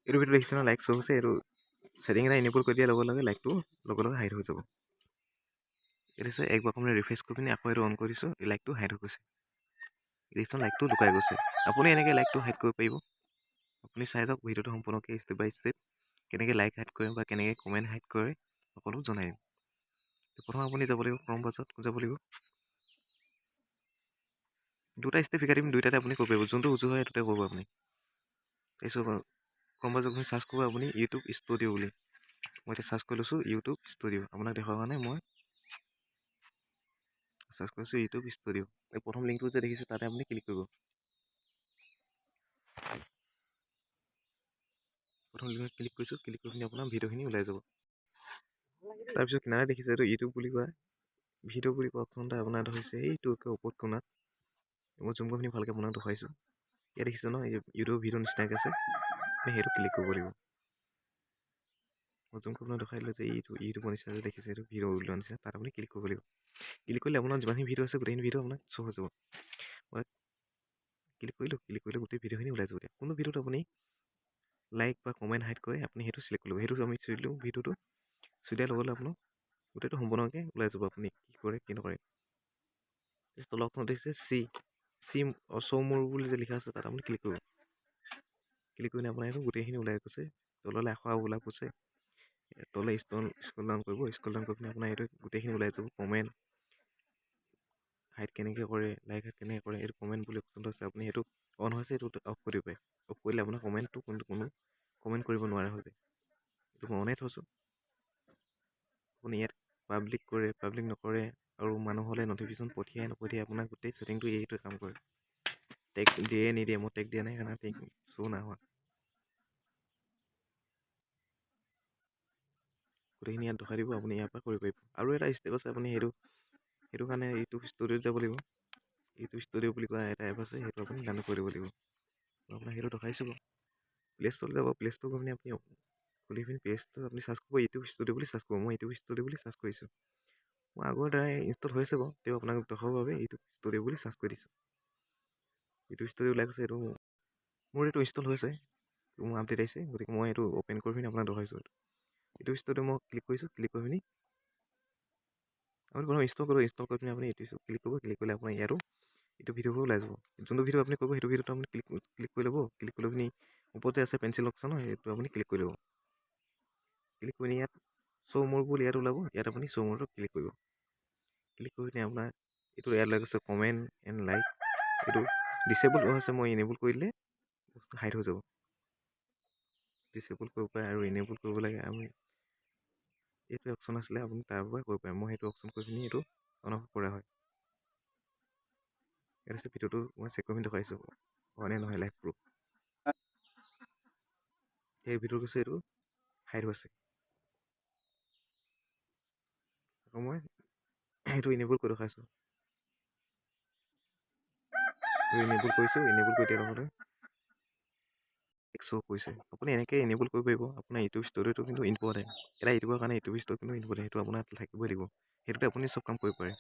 এইটো ভিডিঅ' দেখিছে ন like show' হৈছে এইটো ছেটিং এটা এনেবল কৰি দিয়াৰ লগে লগে লাইকটো লগে লগে হাইড হৈ যাব এইটো হৈছে একবাৰ আপুনি ৰিফ্ৰেছ কৰি পিনি আকৌ এইটো অন কৰি দিছোঁ লাইকটো হাইড হৈ গৈছে দেখিছে লাইকটো লুকাই গৈছে আপুনি এনেকৈ লাইকটো হাইড কৰিব পাৰিব আপুনি চাই যাওক ভিডিঅ'টো সম্পূৰ্ণকৈ ষ্টেপ বাই ষ্টেপ কেনেকৈ লাইক হাইড কৰে বা কেনেকৈ কমেণ্ট হাইড কৰে সকলো জনাই দিম প্ৰথম আপুনি যাব লাগিব ক্ৰম ব্ৰাউজাৰত যাব লাগিব দুটা ষ্টেপ শিকাই দিম দুইটাতে আপুনি কৰিব পাৰিব যোনটো উজু হয় সেইটোতে কৰিব আপুনি তাৰপিছত ক্ৰম ব্ৰাউজাৰত আপুনি চাৰ্চ কৰিব আপুনি ইউটিউব ষ্টুডিঅ' বুলি মই এতিয়া চাৰ্চ কৰি লৈছোঁ ইউটিউব ষ্টুডিঅ' আপোনাক দেখুৱাৰ কাৰণে মই চাৰ্চ কৰিছোঁ ইউটিউব ষ্টুডিঅ' এই প্ৰথম লিংকটো যে দেখিছে তাতে আপুনি ক্লিক কৰিব প্ৰথম লিংকত ক্লিক কৰিছোঁ ক্লিক কৰি পিনি আপোনাৰ ভিডিঅ'খিনি ওলাই যাব তাৰপিছত কিনাৰে দেখিছে এইটো ইউটিউব বুলি কয় ভিডিঅ' বুলি কোৱা অপশ্যন এটা আপোনাৰ হৈছে এইটো ওপৰত কোণাত মই জুম কৰি পিনি ভালকৈ আপোনাক দেখুৱাইছোঁ ইয়াত দেখিছে ন ইউটিউব ভিডিঅ' নিচিনাকৈ আছে আপুনি সেইটো ক্লিক কৰিব লাগিব মই জুম কৰি আপোনাক দেখাই দিলোঁ যে এইটো ইউটিউবৰ নিচিনা যে দেখিছে এইটো ভিডিঅ' ওলোৱা নিচিনা তাত আপুনি ক্লিক কৰিব লাগিব ক্লিক কৰিলে আপোনাৰ যিমানখিনি ভিডিঅ' আছে গোটেইখিনি ভিডিঅ' আপোনাক শ্ব' হৈ যাব মই ক্লিক কৰিলে গোটেই ভিডিঅ'খিনি ওলাই যাব কোনো ভিডিঅ'ত আপুনি লাইক বা কমেণ্ট হাইড কৰে আপুনি সেইটো চিলেক্ট কৰিব সেইটো আমি চুই দিলোঁ ভিডিঅ'টো চুই দিয়াৰ লগে লগে আপোনাৰ গোটেইটো সম্পূৰ্ণকৈ ওলাই যাব আপুনি কি কৰে কি নকৰে তলৰখনত দেখিছে চি শ্ব' মোৰ বুলি যে লিখা আছে তাত আপুনি ক্লিক কৰিব ক্লিক কৰিলে আপোনাৰ এইটো গোটেইখিনি ওলাই গৈছে তললৈ আখৰ ওলাই গৈছে তললৈ স্ক্ৰল ডাউন কৰিব স্ক্ৰল ডাউন কৰি পিনে আপোনাৰ এইটো গোটেইখিনি ওলাই যাব কমেণ্ট হাইড কেনেকৈ কৰে লাইক হাইড কেনেকৈ কৰে এইটো কমেণ্ট বুলি অপশ্যনটো আছে আপুনি সেইটো অন হৈছে এইটো অফ কৰি দিব পাৰে অফ কৰিলে আপোনাৰ কমেণ্টটো কোনো কমেণ্ট কৰিব নোৱাৰা হৈ যায় এইটো মই অনেই থৈছোঁ আপুনি ইয়াত পাব্লিক কৰে পাব্লিক নকৰে আৰু মানুহলৈ নটিফিকেশ্যন পঠিয়াই নপঠিয়াই আপোনাৰ গোটেই ছেটিংটো এইটোৱে কাম কৰে টেগ দিয়ে নিদিয়ে মই টেগ দিয়া নাই কাৰণে টেগ শ্ব' নাই হোৱা গোটেইখিনি ইয়াত দেখাই দিব আপুনি ইয়াৰ পৰা কৰিব পাৰিব আৰু এটা ষ্টেপ আছে আপুনি সেইটো কাৰণে ইউটিউব ষ্টুডিঅ'ত যাব লাগিব ইউটিউব ষ্টুডিঅ' বুলি কোৱা এটা এপ আছে সেইটো আপুনি ডাউনলোড কৰি দিব লাগিব আপোনাক সেইটো দেখাইছোঁ প্লে ষ্ট'ৰত যাব প্লে ষ্ট'ৰ গৈ পিনি আপুনি খুলি পিনি পেজটো আপুনি চাৰ্চ কৰিব ইউটিউব ষ্টুডিঅ' বুলি চাৰ্চ কৰিব মই ইউটিউব ষ্টুডিঅ' বুলি চাৰ্চ কৰিছোঁ মই আগৰ দ্বাৰাই ইনষ্টল হৈছে বাৰু তেওঁ আপোনাক দেখাবৰ বাবে ইউটিউব ষ্টুডিঅ' বুলি চাৰ্চ কৰি দিছোঁ ইউটিউব ষ্টুডিঅ' ওলাই গৈছে এইটো মোৰ এইটো ইনষ্টল হৈছে মোৰ আপডেট আহিছে গতিকে মই এইটো অ'পেন কৰি পিনি আপোনাক দেখাইছোঁ ইউটিউব ষ্টুডিঅ' মই ক্লিক কৰিছোঁ ক্লিক কৰি পিনি আপুনি প্ৰথম ইনষ্টল কৰি পিনি আপুনি ইউটিউব ক্লিক কৰিব ক্লিক কৰিলে আপোনাৰ ইয়াতো এইটো ভিডিঅ'বোৰ ওলাই যাব যোনটো ভিডিঅ' আপুনি কৰিব সেইটো ভিডিঅ'টো আপুনি ক্লিক কৰি ল'ব ক্লিক কৰি লৈ পিনি ওপৰত যে আছে পেঞ্চিল অপশ্যন সেইটো আপুনি ক্লিক কৰি ল'ব ক্লিক কৰি ইয়াত শ্ব' মোৰ বুলি ইয়াত ওলাব ইয়াত আপুনি শ্ব' মোৰটো ক্লিক কৰিব ক্লিক কৰি পিনি আপোনাৰ এইটো ইয়াত লাগিছে কমেণ্ট এণ্ড লাইক এইটো ডিচেবল হৈছে মই এনেবল কৰি দিলে বস্তু হাইড হৈ যাব ডিচেবল কৰিব পাৰে আৰু এনেবল কৰিব লাগে আমি এইটো অপশ্যন আছিলে আপুনি তাৰ পৰা কৰিব পাৰে মই সেইটো অপশ্যন কৰি পিনি এইটো অন অফ কৰা হয় ইয়াত আছে ভিডিঅ'টো মই চেক কৰি পিনি দেখাইছোঁ হয়নে নহয় লাইভ প্ৰুফ সেই ভিডিঅ'টো কৈছে এইটো হাইড হৈছে আকৌ মই সেইটো এনেবল কৰি দেখাইছোঁ এনেবল কৰিছোঁ এনেবল কৰি দিয়াৰ লগতে শ্ব' কৰিছে আপুনি এনেকৈ এনেবল কৰিব পাৰিব আপোনাৰ ইউটিউব ষ্টুডিঅ'টো কিন্তু ইম্পৰ্টেণ্ট এটা ইউটিউবৰ কাৰণে ইউটিউব ষ্টুডিঅ' কিন্তু ইম্পৰ্টেণ্ট সেইটো আপোনাৰ থাকিবই লাগিব সেইটোতে আপুনি চব কাম কৰিব পাৰে